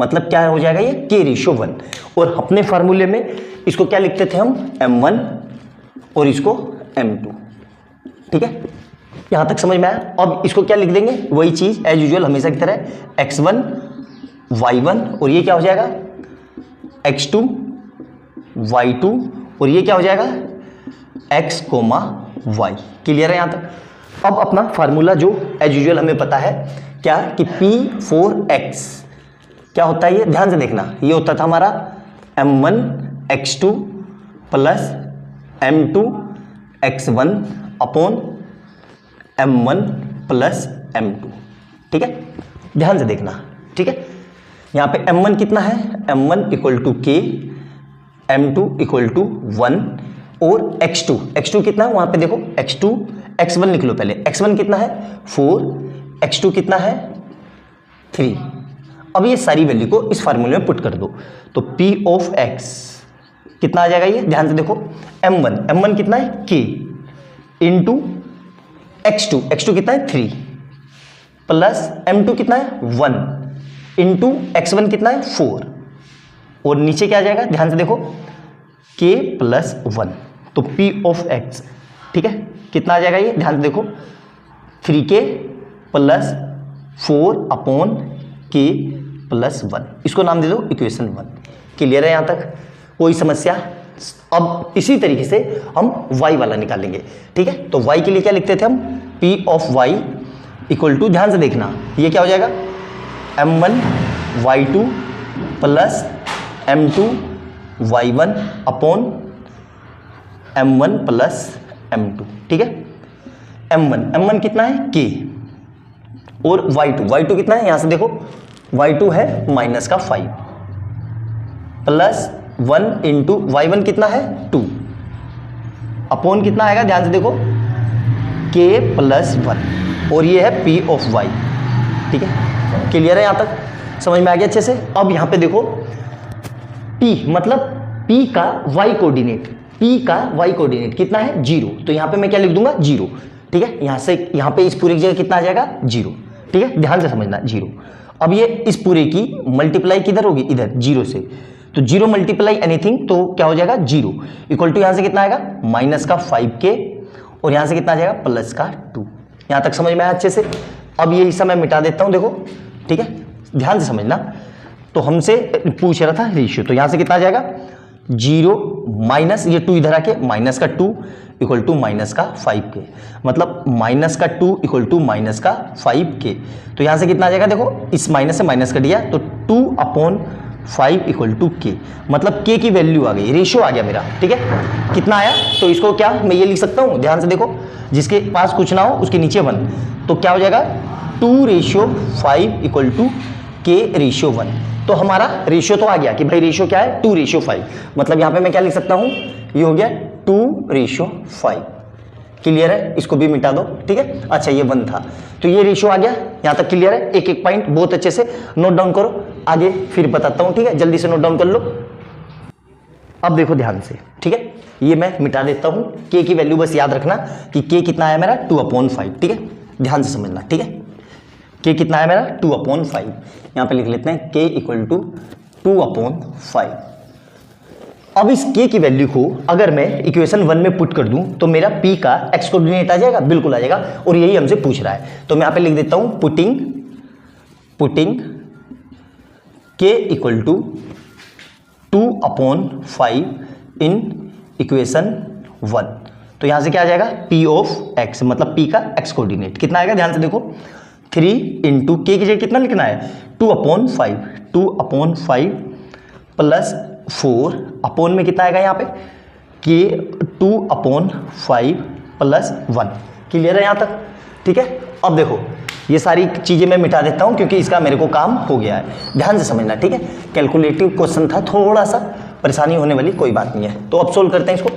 मतलब क्या हो जाएगा ये k/1। और अपने फार्मूले में इसको क्या लिखते थे हम m1 और इसको m2। ठीक है, यहां तक समझ में आया। अब इसको क्या लिख देंगे, वही चीज एज यूजुअल हमेशा की तरह x1 y1 और ये क्या हो जाएगा x2 y2 और ये क्या हो जाएगा x, y। क्लियर है यहां तक? अब अपना फार्मूला जो एज यूजुअल हमें पता है क्या कि P4x क्या होता है, ये ध्यान से देखना, ये होता था हमारा m1 x2 plus m2 x1 upon m1 plus m2। ठीक है, ध्यान से देखना। ठीक है, यहाँ पे m1 कितना है, m1 equal to k, m2 equal to 1 और x2 कितना है वहाँ पे देखो x1 लिख लो पहले, x1 कितना है 4, x2 कितना है 3। अब ये सारी वैल्यू को इस फार्मूले में पुट कर दो तो P ऑफ x कितना आ जाएगा, ये ध्यान से देखो m1 कितना है k इंटू x2 कितना है 3 प्लस m2 कितना है 1 इंटू x1 कितना है 4 और नीचे क्या आ जाएगा, ध्यान से देखो k प्लस 1 तो P ऑफ x। ठीक है, कितना आ जाएगा ये, ध्यान से देखो 3k plus 4 upon k plus 1, इसको नाम दे दो इक्वेशन 1। क्लियर है यहाँ तक, कोई समस्या? अब इसी तरीके से हम y वाला निकालेंगे। ठीक है, तो y के लिए क्या लिखते थे हम, P of y equal to, ध्यान से देखना, ये क्या हो जाएगा m1 y2 plus m2 y1 upon m1 plus m2, ठीक है। m1 कितना है k, और y2 कितना है, यहां से देखो y2 है माइनस का 5 प्लस 1 इंटू y1 कितना है 2 अपॉन कितना आएगा, ध्यान से देखो k प्लस 1, और ये है p ऑफ y, ठीक है। क्लियर है, यहां तक समझ में आ गया अच्छे से। अब यहां पे देखो p मतलब p का y कोऑर्डिनेट कितना है 0, तो यहां पे मैं क्या लिख दूंगा 0, ठीक है। यहां से यहां पे इस पूरे की जगह कितना आ जाएगा 0, ठीक है, ध्यान से समझना 0। अब ये इस पूरे की मल्टीप्लाई किधर होगी, इधर 0 से, तो 0 मल्टीप्लाई एनीथिंग तो क्या हो जाएगा 0 इक्वल टू यहां से कितना आएगा माइनस का 5k, और यहां से कितना आ जाएगा प्लस का 2। यहां तक समझ में आया अच्छे से। अब ये हिस्सा मैं मिटा देता हूं, देखो ठीक है, ध्यान से समझना। तो हमसे पूछ रहा था रेशियो, तो यहां से कितना आ जाएगा 0 माइनस ये 2 इधर आके माइनस का 2 इक्वल टू माइनस का 5k, मतलब माइनस का 2 इक्वल टू माइनस का 5k। तो यहां से कितना आ जाएगा, देखो इस माइनस से माइनस कर दिया तो 2/5 इक्वल टू k, मतलब k की वैल्यू आ गई, रेशियो आ गया मेरा, ठीक है। कितना आया, तो इसको क्या मैं ये लिख सकता हूं, ध्यान से देखो, जिसके पास कुछ ना हो उसके नीचे 1, तो क्या हो जाएगा 2/5 इक्वल टू k/1। तो हमारा रेशियो तो आ गया कि भाई रेशियो क्या है 2/5, मतलब यहां पे मैं क्या लिख सकता हूं, ये हो गया 2/5। क्लियर है, इसको भी मिटा दो, ठीक है। अच्छा ये 1 था, तो ये रेशियो आ गया, यहां तक क्लियर है। एक एक पॉइंट बहुत अच्छे से नोट डाउन करो, आगे फिर बताता हूं, ठीक है, जल्दी से नोट डाउन कर लो। अब देखो ध्यान से, ठीक है, ये मैं मिटा देता हूं, k की वैल्यू बस याद रखना कि k कितना आया मेरा 2/5, ठीक है, ध्यान से समझना, ठीक है। k कितना है मेरा 2/5, यहां पे लिख लेते हैं k इक्वल टू 2/5। अब इस k की वैल्यू को अगर मैं इक्वेशन 1 में पुट कर दूं तो मेरा p का x कोऑर्डिनेट आ जाएगा, बिल्कुल आ जाएगा, और यही हमसे पूछ रहा है। तो मैं यहां पे लिख देता हूं putting k equal to 2/5 in equation 1। तो यहां से क्या आ जाएगा p ऑफ x, मतलब p का x कोऑर्डिनेट कितना आएगा, ध्यान से देखो 3 इंटू k की जगह कितना लिखना है 2/5 प्लस 4 अपॉन में कितना आएगा यहाँ पे k 2/5 प्लस 1। क्लियर है यहाँ तक, ठीक है। अब देखो ये सारी चीजें मैं मिटा देता हूँ क्योंकि इसका मेरे को काम हो गया है, ध्यान से समझना, ठीक है। कैलकुलेटिव क्वेश्चन था, थोड़ा सा परेशानी होने वाली कोई बात नहीं है। तो अब सोल्व करते हैं इसको।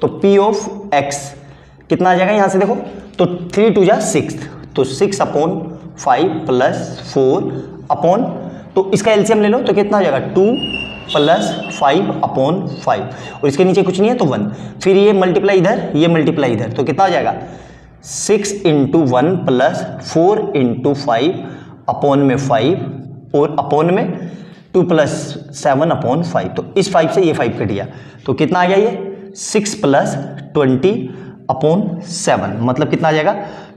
तो p ऑफ x कितना आ जाएगा यहाँ से देखो, तो 3 2 जा 6, तो 6/5 प्लस 4 अपॉन, तो इसका एलसीएम ले लो तो कितना हो जाएगा 2 प्लस 5/5, और इसके नीचे कुछ नहीं है तो 1, फिर ये मल्टीप्लाई इधर, ये मल्टीप्लाई इधर, तो कितना हो जाएगा 6 इंटू 1 प्लस 4 इंटू 5 अपॉन में 5 और अपॉन में 2 प्लस 7/5, तो इस 5 से ये 5 कट गया, तो कितना आ गया ये 6 प्लस 20/7, मतलब कितना आ जाएगा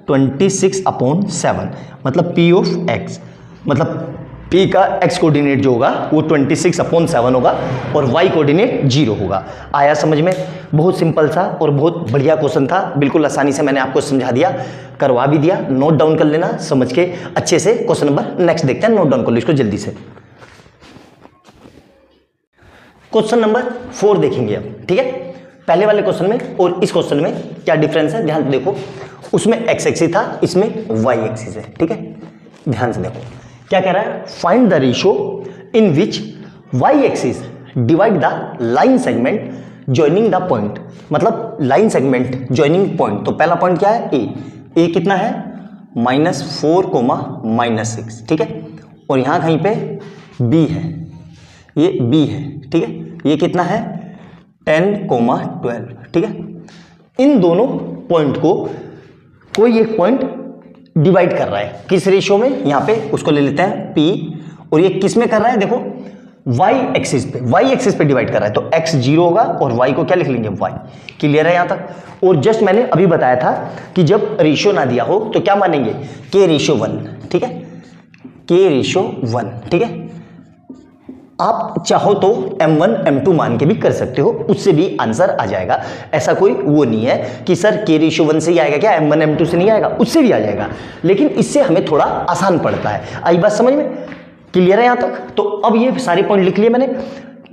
26/7, मतलब p ऑफ x, मतलब p का x कोऑर्डिनेट जो होगा वो 26/7 होगा और y कोऑर्डिनेट 0 होगा। आया समझ में, बहुत सिंपल सा और बहुत बढ़िया क्वेश्चन था, बिल्कुल आसानी से मैंने आपको समझा दिया, करवा भी दिया। नोट डाउन कर लेना समझ के अच्छे से। क्वेश्चन नंबर नेक्स्ट देखते हैं, नोट डाउन कर लो इसको जल्दी से। क्वेश्चन नंबर 4 देखेंगे अब, ठीक है। पहले वाले क्वेश्चन में और इस क्वेश्चन में क्या डिफरेंस है, ध्यान से देखो। उसमें x एक्सिस था, इसमें y एक्सिस है, ठीक है। ध्यान से देखो क्या कह रहा है, find the ratio in which y axis divide the line segment joining the point, मतलब लाइन सेगमेंट जॉइनिंग पॉइंट। तो पहला पॉइंट क्या है a कितना है -4, -6, ठीक है, और यहां कहीं पे b है, ये b है, ठीक है, ये कितना है 10, 12, ठीक है। इन दोनों पॉइंट को कोई एक पॉइंट डिवाइड कर रहा है, किस रेशियो में, यहाँ पे उसको ले लेते हैं p, और ये किस में कर रहा है देखो y एक्सिस पे डिवाइड कर रहा है, तो x 0 होगा और y को क्या लिख लेंगे y। क्लियर है यहाँ तक। और जस्ट मैंने अभी बताया था कि जब रेशियो ना दिया हो तो क्या मानेंगे k/1, ठीक है, k/1, ठीक है। आप चाहो तो m1 m2 मान के भी कर सकते हो, उससे भी आंसर आ जाएगा। ऐसा कोई वो नहीं है कि सर k/1 से ही आएगा क्या, m1 m2 से नहीं आएगा, उससे भी आ जाएगा, लेकिन इससे हमें थोड़ा आसान पड़ता है। आई बात समझ में। क्लियर है यहाँ तक? तो अब ये सारे पॉइंट लिख लिए मैंने।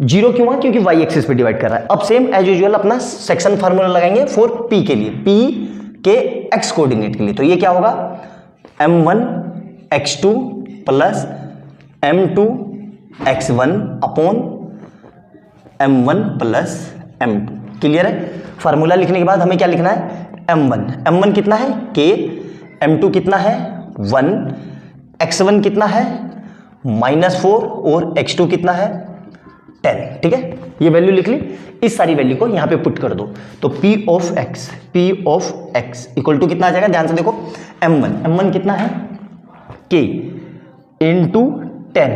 0 क्यों है? क्योंकि y एक्सिस पे डिवाइड कर रहा है। अब सेम एज यूजुअल अपना सेक्शन फार्मूला लगाएंगे फॉर p के लिए, p के x कोऑर्डिनेट के लिए। तो ये क्या होगा? m1 x2 plus m2 x1 upon m1 plus m2। Clear है? फार्मूला लिखने के बाद हमें क्या लिखना है? m1 कितना है? k, m2 कितना है? 1, x1 कितना है? -4 और x2 कितना है? 10। ठीक है, ये वैल्यू लिख ली। इस सारी वैल्यू को यहाँ पे पुट कर दो। तो p of x equal to कितना आ जाएगा? ध्यान से देखो, m1 कितना है? k into 10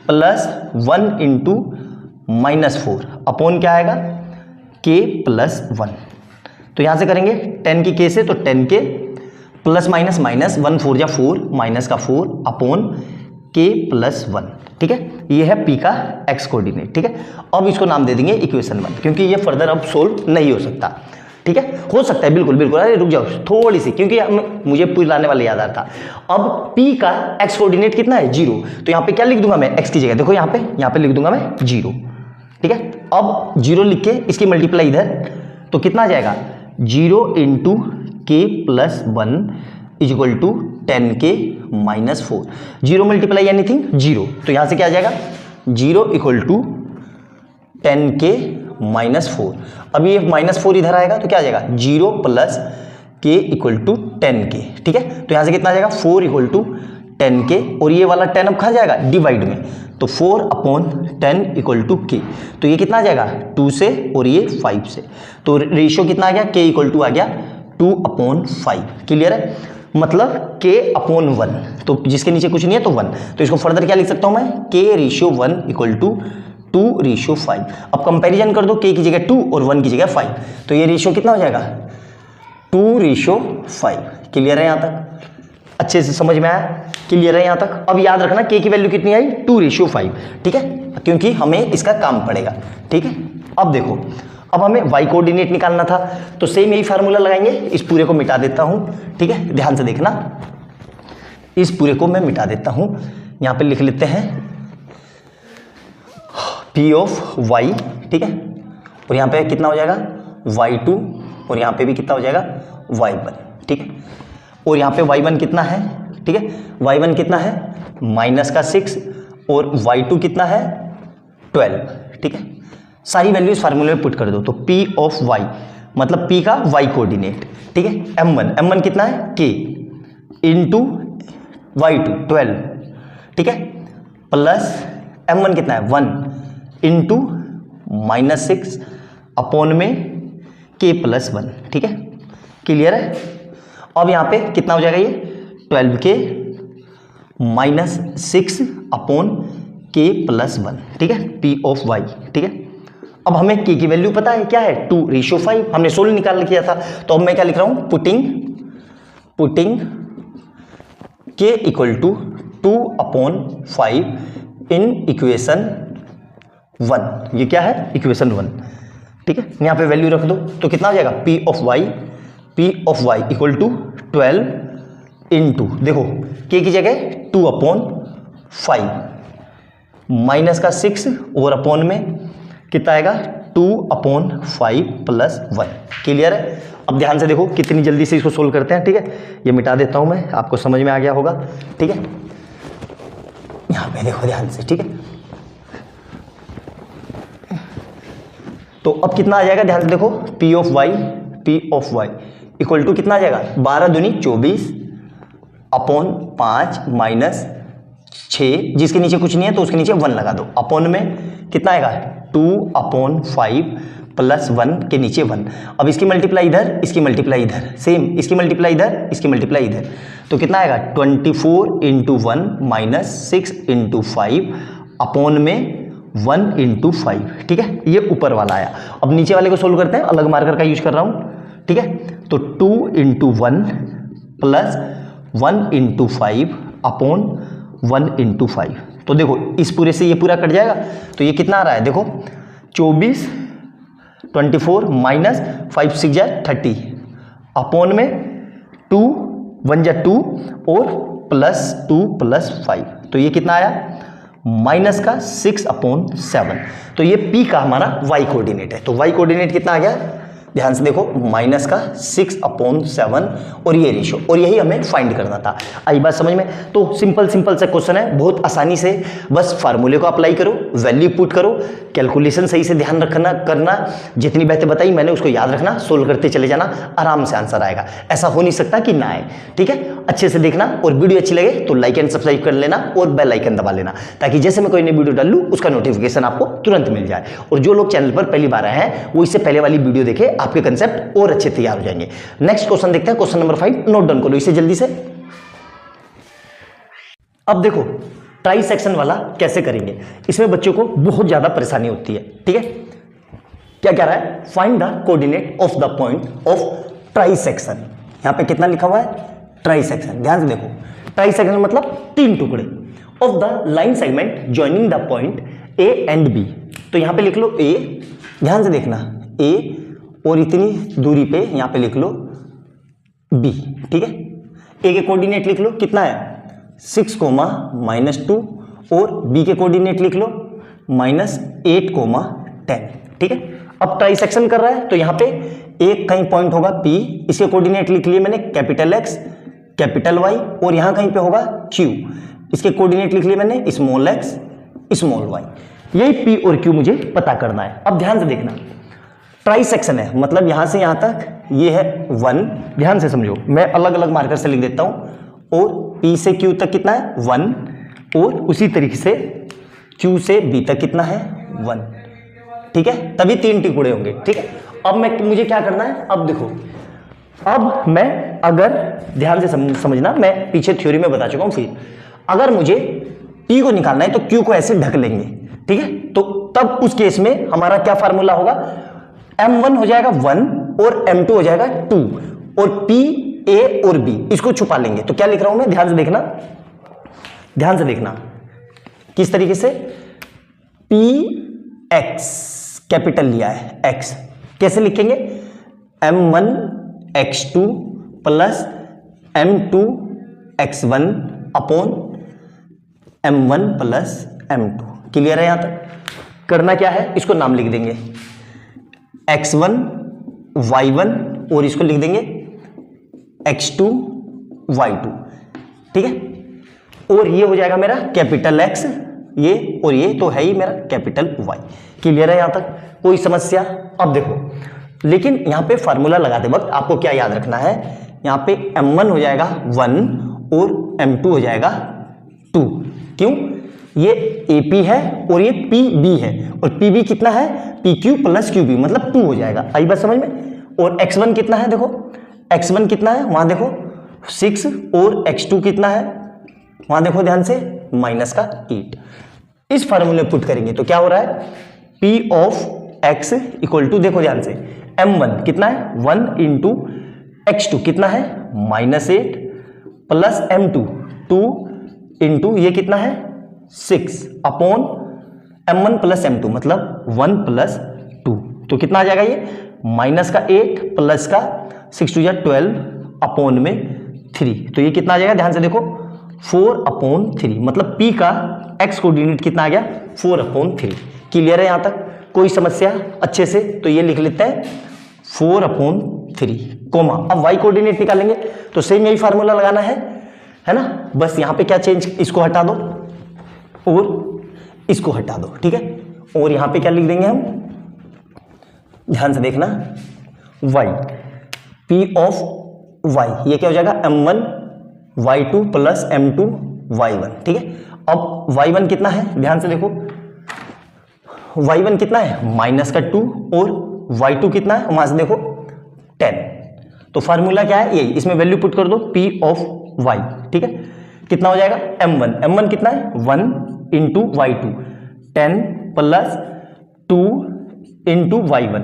plus 1 into -4 upon क्या आएगा? k plus 1। तो यहाँ से करेंगे 10 की k से, तो 10 k प्लस माइनस 1 4 जा 4 माइनस का 4 अपॉन k प्लस 1। ठीक है, ये है p का x कोऑर्डिनेट। ठीक है, अब इसको नाम दे देंगे इक्वेशन 1, क्योंकि ये फर्दर अब सोल्व नहीं हो सकता। ठीक है, हो सकता है बिल्कुल बिल्कुल। अरे रुक जाओ थोड़ी सी, क्योंकि मुझे पुराने वाले याद आ रहा था। अब p का x कोऑर्डिनेट कितना है? 0। तो यहाँ पे क्या लिख दूंगा मैं? x की जगह देखो यहाँ पे लिख दूंगा मैं 0। ठीक है, अब 0 लिख के इसकी मल्टीप्लाई इधर, तो कितना आ जाएगा? 0 into k plus 1 is equal to 10k minus 4। 0 multiply anything 0, तो यहाँ से क्या आ जाएगा? 0 इक्वल टू 10k माइनस 4। अब ये -4 इधर आएगा तो क्या आ जाएगा? 0 plus k equal to 10k। ठीक है, तो यहाँ से कितना आ जाएगा? 4 इक्वल टू 10k, और ये वाला 10 अब कहाँ जाएगा? डिवाइड में, तो 4 अपॉन 10 इक्वल टू k। तो ये कितना आ जाएगा? 2 से, और ये 5 से। तो रेशियो कितना आ गया? k इक्वल टू आ गया 2/5। क्लियर है? मतलब k अपॉन 1, तो जिसके नीचे कुछ नहीं है तो 1। तो इसको फर्दर क्या लिख सकता हूं मैं? k ratio 1 equal to 2 ratio 5। अब कंपैरिजन कर दो, k की जगह 2 और 1 की जगह 5, तो ये रेशियो कितना हो जाएगा? 2 रेशियो 5। क्लियर है यहाँ तक? अच्छे से समझ में आया? क्लियर है यहाँ तक? अब याद रखना k की वैल्यू कितनी आई? 2 रेशियो 5। ठीक है, क्योंकि हमें इसका काम पड़ेगा। ठीक है, अब देखो, अब हमें y कोऑर्डिनेट निकालना था, तो सेम यही फार्मूला लगाएंगे। इस पूरे को मिटा देता हूं। ठीक है, ध्यान से देखना, इस पूरे को मैं मिटा देता हूं। यहां पे लिख लेते हैं p ऑफ y। ठीक है, और यहां पे कितना हो जाएगा? y2, और यहां पे भी कितना हो जाएगा? y1। ठीक है, और यहां पे y1 कितना है? ठीक है, y1 कितना है? -6, और y2 कितना है? 12। ठीक है, सारी वैल्यू इस फार्मूले में पुट कर दो। तो p ऑफ y मतलब p का y कोऑर्डिनेट। ठीक है, m1 कितना है? k into y2 12। ठीक है, प्लस m1 कितना है? 1 इंटू -6 अपॉन में k प्लस 1। ठीक है, क्लियर है? अब यहाँ पे कितना हो जाएगा? ये 12k -6 अपॉन k प्लस 1। ठीक है, p ऑफ y। ठीक है, अब हमें k की वैल्यू पता है क्या है? 2 रेशियो 5। हमने सोल्व निकाल किया था, तो अब मैं क्या लिख रहा हूं? Putting k equal to 2/5 in equation 1। ये क्या है? इक्वेशन 1। ठीक है, यहाँ पे वैल्यू रख दो, तो कितना हो जाएगा? p of y equal to 12 into, देखो k की जगह 2/5 माइनस का 6 और अपॉन में कितना आएगा? 2/5 प्लस 1। क्लियर है? अब ध्यान से देखो कितनी जल्दी से इसको सोल्व करते हैं। ठीक है, ये मिटा देता हूं मैं, आपको समझ में आ गया होगा। ठीक है, यहां पे देखो ध्यान से। ठीक है, तो अब कितना आ जाएगा? ध्यान से देखो, p of y equal to कितना आ जाएगा? 12 दूनी 24 अपॉन 5 माइनस 6, जिसके नीचे कुछ नहीं है तो उसके नीचे 1 लगा दो, अपॉन में कितना आएगा? 2/5 प्लस 1 के नीचे 1। अब इसकी मल्टीप्लाई इधर, इसकी मल्टीप्लाई इधर, सेम इसकी मल्टीप्लाई इधर, इसकी मल्टीप्लाई इधर, तो कितना आएगा? 24 इंटू 1 माइनस 6 इंटू 5 अपॉन में 1 इंटू 5। ठीक है, ये ऊपर वाला आया। अब नीचे वाले को सोल्व करते हैं, अलग मार्कर का यूज कर रहा हूँ। ठीक है, तो 2 into 1 plus 1 into 5 upon 1 into 5। तो देखो इस पूरे से ये पूरा कट जाएगा, तो ये कितना आ रहा है? देखो 24 माइनस 5 6 जा 30 अपॉन में 2 1 जा 2 और प्लस 2 प्लस 5, तो ये कितना आया माइनस का 6/7। तो ये P का हमारा y कोऑर्डिनेट है। तो y कोऑर्डिनेट कितना आ गया, ध्यान से देखो, माइनस का 6/7 और ये रेशियो, और यही हमें फाइंड करना था। आई बात समझ में? तो सिंपल सा क्वेश्चन है, बहुत आसानी से बस फार्मूले को अप्लाई करो, वैल्यू पुट करो, कैलकुलेशन सही से ध्यान रखना करना, जितनी बातें बताई मैंने उसको याद रखना, सोल्व करते चले जाना, आराम से आंसर आएगा। ऐसा हो नहीं सकता कि ना आए। ठीक है, अच्छे से देखना, और वीडियो अच्छी लगे तो लाइक एंड सब्सक्राइब कर लेना और बेल आइकन दबा लेना, ताकि जैसे मैं कोई नई वीडियो डालूं उसका नोटिफिकेशन आपको तुरंत मिल जाए। और जो लोग चैनल पर पहली बार आए हैं वो इससे पहले वाली वीडियो देखे, आपके कंसेप्ट और अच्छे तैयार हो जाएंगे। नेक्स्ट क्वेश्चन देखते हैं, क्वेश्चन नंबर 5, नोट डाउन करो इसे जल्दी से। अब देखो ट्राई सेक्शन वाला कैसे करेंगे, इसमें बच्चों को बहुत ज्यादा परेशानी होती है। ठीक है, क्या कह रहा है, find the coordinate of the point of try section. यहां पे कितना लिखा हुआ है, ट्राई सेक्शन। ध्यान से देखो, ट्राई सेक्शन मतलब 3 टुकड़े of the line segment joining the point A and B. तो यहां पे लिख लो ए, ध्यान से देखना, ए और इतनी दूरी पे यहां पे लिख लो बी। ठीक है, ए के कोऑर्डिनेट लिख लो, कितना है 6, -2, और बी के कोऑर्डिनेट लिख लो -8, 10। ठीक है, अब ट्राई सेक्शन कर रहा है तो यहां पे एक कहीं पॉइंट होगा P, इसके कोऑर्डिनेट लिख लिए मैंने कैपिटल X, कैपिटल Y, और यहां कहीं पे होगा Q, इसके कोऑर्डिनेट लिख लिए मैंने स्मॉल x, स्मॉल y। यही P और Q मुझे पता करना है। अब ध्यान से देखना, ट्राई सेक्शन है मतलब यहां से यहां तक ये है 1, ध्यान से समझो, मैं अलग अलग मार्कर से लिख देता हूं, और P से Q तक कितना है 1, और उसी तरीके से Q से B तक कितना है 1। ठीक है, तभी 3 टुकड़े होंगे। ठीक है, अब मुझे क्या करना है, अब देखो, अब मैं अगर ध्यान से समझना, मैं पीछे थ्योरी में बता चुका हूं, फिर अगर मुझे P को निकालना है तो Q को ऐसे ढक लेंगे। ठीक है, तो तब उस केस में हमारा क्या फार्मूला होगा, M1 हो जाएगा 1 और M2 हो जाएगा 2, और P, A और B इसको छुपा लेंगे। तो क्या लिख रहा हूं मैं, ध्यान से देखना, ध्यान से देखना किस तरीके से, PX कैपिटल लिया है, X कैसे लिखेंगे, M1 X2 plus M2 X1 upon M1 plus M2। Clear है? यहां तक करना क्या है, इसको नाम लिख देंगे X1 Y1, और इसको लिख देंगे X2 Y2। ठीक है, और ये हो जाएगा मेरा कैपिटल X, ये, और ये तो है ही मेरा कैपिटल Y। क्लियर है? यहां तक कोई समस्या? अब देखो, लेकिन यहां पे फार्मूला लगाते वक्त आपको क्या याद रखना है, यहां पे M1 हो जाएगा 1 और M2 हो जाएगा 2। क्यों, ये AP है और ये PB है, और PB कितना है, PQ प्लस QB मतलब 2 हो जाएगा। आई बात समझ में? और X1 कितना है, देखो X1 कितना है, वहां देखो 6, और X2 कितना है, वहां देखो ध्यान से -8। इस फार्मूले में पुट करेंगे तो क्या हो रहा है, P of X equal to, देखो ध्यान से, M1 कितना है 1 इंटू X2 कितना है -8 प्लस M2 2 इंटू ये कितना है 6 अपॉन M1 प्लस M2 मतलब 1 प्लस 2। तो कितना आ जाएगा ये, -8 प्लस का 6 2 12 अपॉन में 3। तो ये कितना आ जाएगा, ध्यान से देखो 4/3, मतलब P का X कोऑर्डिनेट कितना आ गया 4/3। क्लियर है? यहां तक कोई समस्या अच्छे से? तो ये लिख लेते हैं 4/3 कोमा। अब Y कोऑर्डिनेट निकालेंगे तो सेम यही फार्मूला लगाना है ना, बस यहां पे क्या चेंज, इसको हटा दो और इसको हटा दो। ठीक है, और यहां पे क्या लिख देंगे हम, ध्यान से देखना, Y, P ऑफ Y, ये क्या हो जाएगा M1 Y2 plus M2 Y1। ठीक है, अब Y1 कितना है, ध्यान से देखो, Y1 कितना है -2, और Y2 कितना है, वहां से देखो 10। तो फार्मूला क्या है, यही, इसमें वैल्यू पुट कर दो P ऑफ Y। ठीक है, कितना हो जाएगा M1 कितना है 1 into Y2, 10 plus 2 into Y1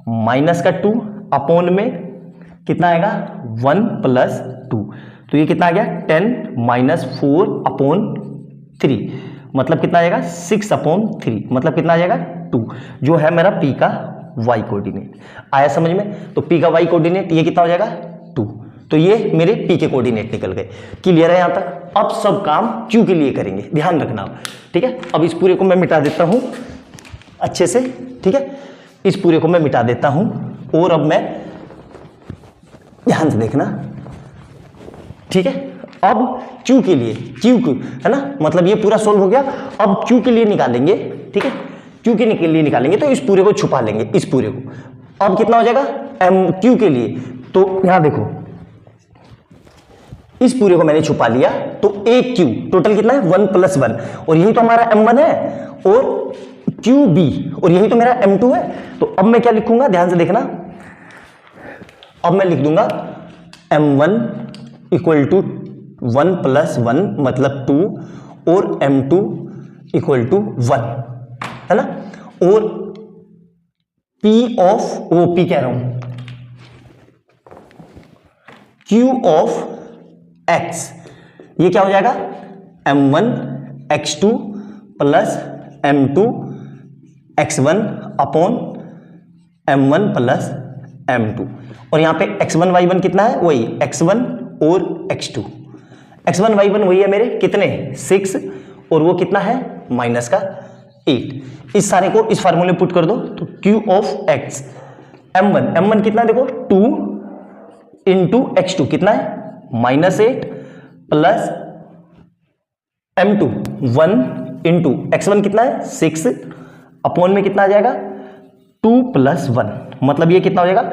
-2 upon में कितना आएगा 1 प्लस 2। तो ये कितना आ गया 10 -4/3 मतलब कितना आ जाएगा 6/3 मतलब कितना आ जाएगा 2, जो है मेरा P का Y कोऑर्डिनेट। आया समझ में? तो P का Y कोऑर्डिनेट ये कितना हो जाएगा 2। तो ये मेरे p के कोऑर्डिनेट निकल गए। क्लियर है यहाँ तक? अब सब काम q के लिए करेंगे, ध्यान रखना, ठीक है। अब इस पूरे को मैं मिटा देता हूँ अच्छे से, ठीक है, इस पूरे को मैं मिटा देता हूँ और अब मैं, ध्यान से देखना, ठीक है। अब q के लिए, q है ना, मतलब ये पूरा सोल्व हो गया। अब q के लिए निकालेंगे, ठीक है, q के लिए निकालेंगे तो इस पूरे को छुपा लेंगे, इस पूरे को। अब कितना हो जाएगा m q के लिए, तो यहां देखो इस पूरे को मैंने छुपा लिया, तो एक q टोटल कितना है 1 + 1, और यही तो हमारा m1 है, और qb, और यही तो मेरा m2 है। तो अब मैं क्या लिखूंगा, ध्यान से देखना, अब मैं लिख दूंगा m1 = 1 + 1 मतलब 2, और m2 = 1, है ना, और p कह रहा हूं q ऑफ x, ये क्या हो जाएगा m1 x2 + m2 x1 upon m1 + m2, और यहां पे x1 y1 कितना है, वही x1 और x2, x1 y1 वही है मेरे कितने 6, और वो कितना है -8। इस सारे को इस फार्मूले पुट कर दो, तो q ऑफ x m1 कितना है देखो 2 × x2 कितना है -8 प्लस m2 1 × x1 कितना है 6 अपॉन में कितना आ जाएगा 2 + 1, मतलब ये कितना हो जाएगा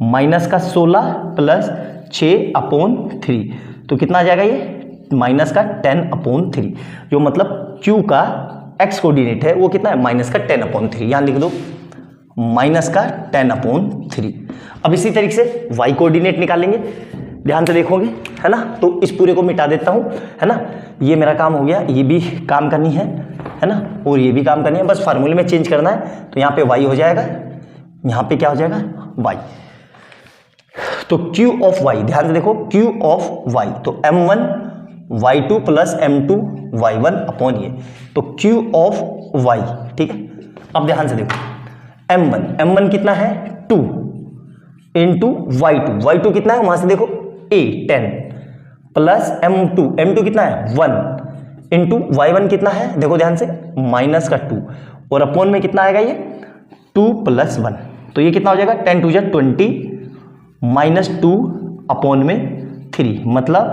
-16 प्लस 6 अपॉन 3, तो कितना आ जाएगा ये -10/3, जो मतलब q का x कोऑर्डिनेट है वो कितना है -10/3, यहां लिख दो -10/3। अब इसी तरीके से y कोऑर्डिनेट निकालेंगे, ध्यान से देखोगे, है ना, तो इस पूरे को मिटा देता हूं, है ना, ये मेरा काम हो गया, ये भी काम करनी है ना, और ये भी काम करनी है, बस फार्मूले में चेंज करना है। तो यहाँ पे y हो जाएगा, यहाँ पे क्या हो जाएगा y, तो q ऑफ y, ध्यान से देखो q ऑफ y, तो m1 y2 + m2 y1 upon ये, तो q ऑफ y, ठीक है। अब ध्यान से देखो m1 कितना है 2 × y2 कितना है, वहां से देखो 10 प्लस m2 कितना है 1 × y1 कितना है, देखो ध्यान से -2, और अपॉन में कितना आएगा ये 2 + 1, तो ये कितना हो जाएगा 10 × 2 = 20 -2 अपॉन में 3, मतलब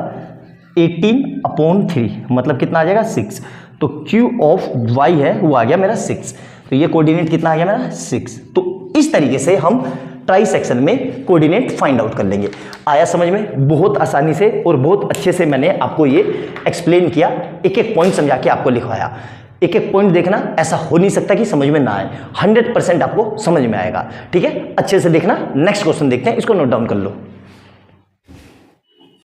18/3, मतलब कितना आ जाएगा 6, तो q ऑफ y है वो आ गया मेरा 6, तो ये कोऑर्डिनेट कितना आ गया मेरा 6। तो इस तरीके से हम ट्राई सेक्शन में कोऑर्डिनेट फाइंड आउट कर लेंगे। आया समझ में? बहुत आसानी से और बहुत अच्छे से मैंने आपको ये एक्सप्लेन किया, एक एक पॉइंट समझा के आपको लिखवाया। एक एक पॉइंट देखना, ऐसा हो नहीं सकता कि समझ में ना आए, 100% आपको समझ में आएगा, ठीक है। अच्छे से देखना। नेक्स्ट क्वेश्चन देखते हैं, इसको नोट डाउन कर लो।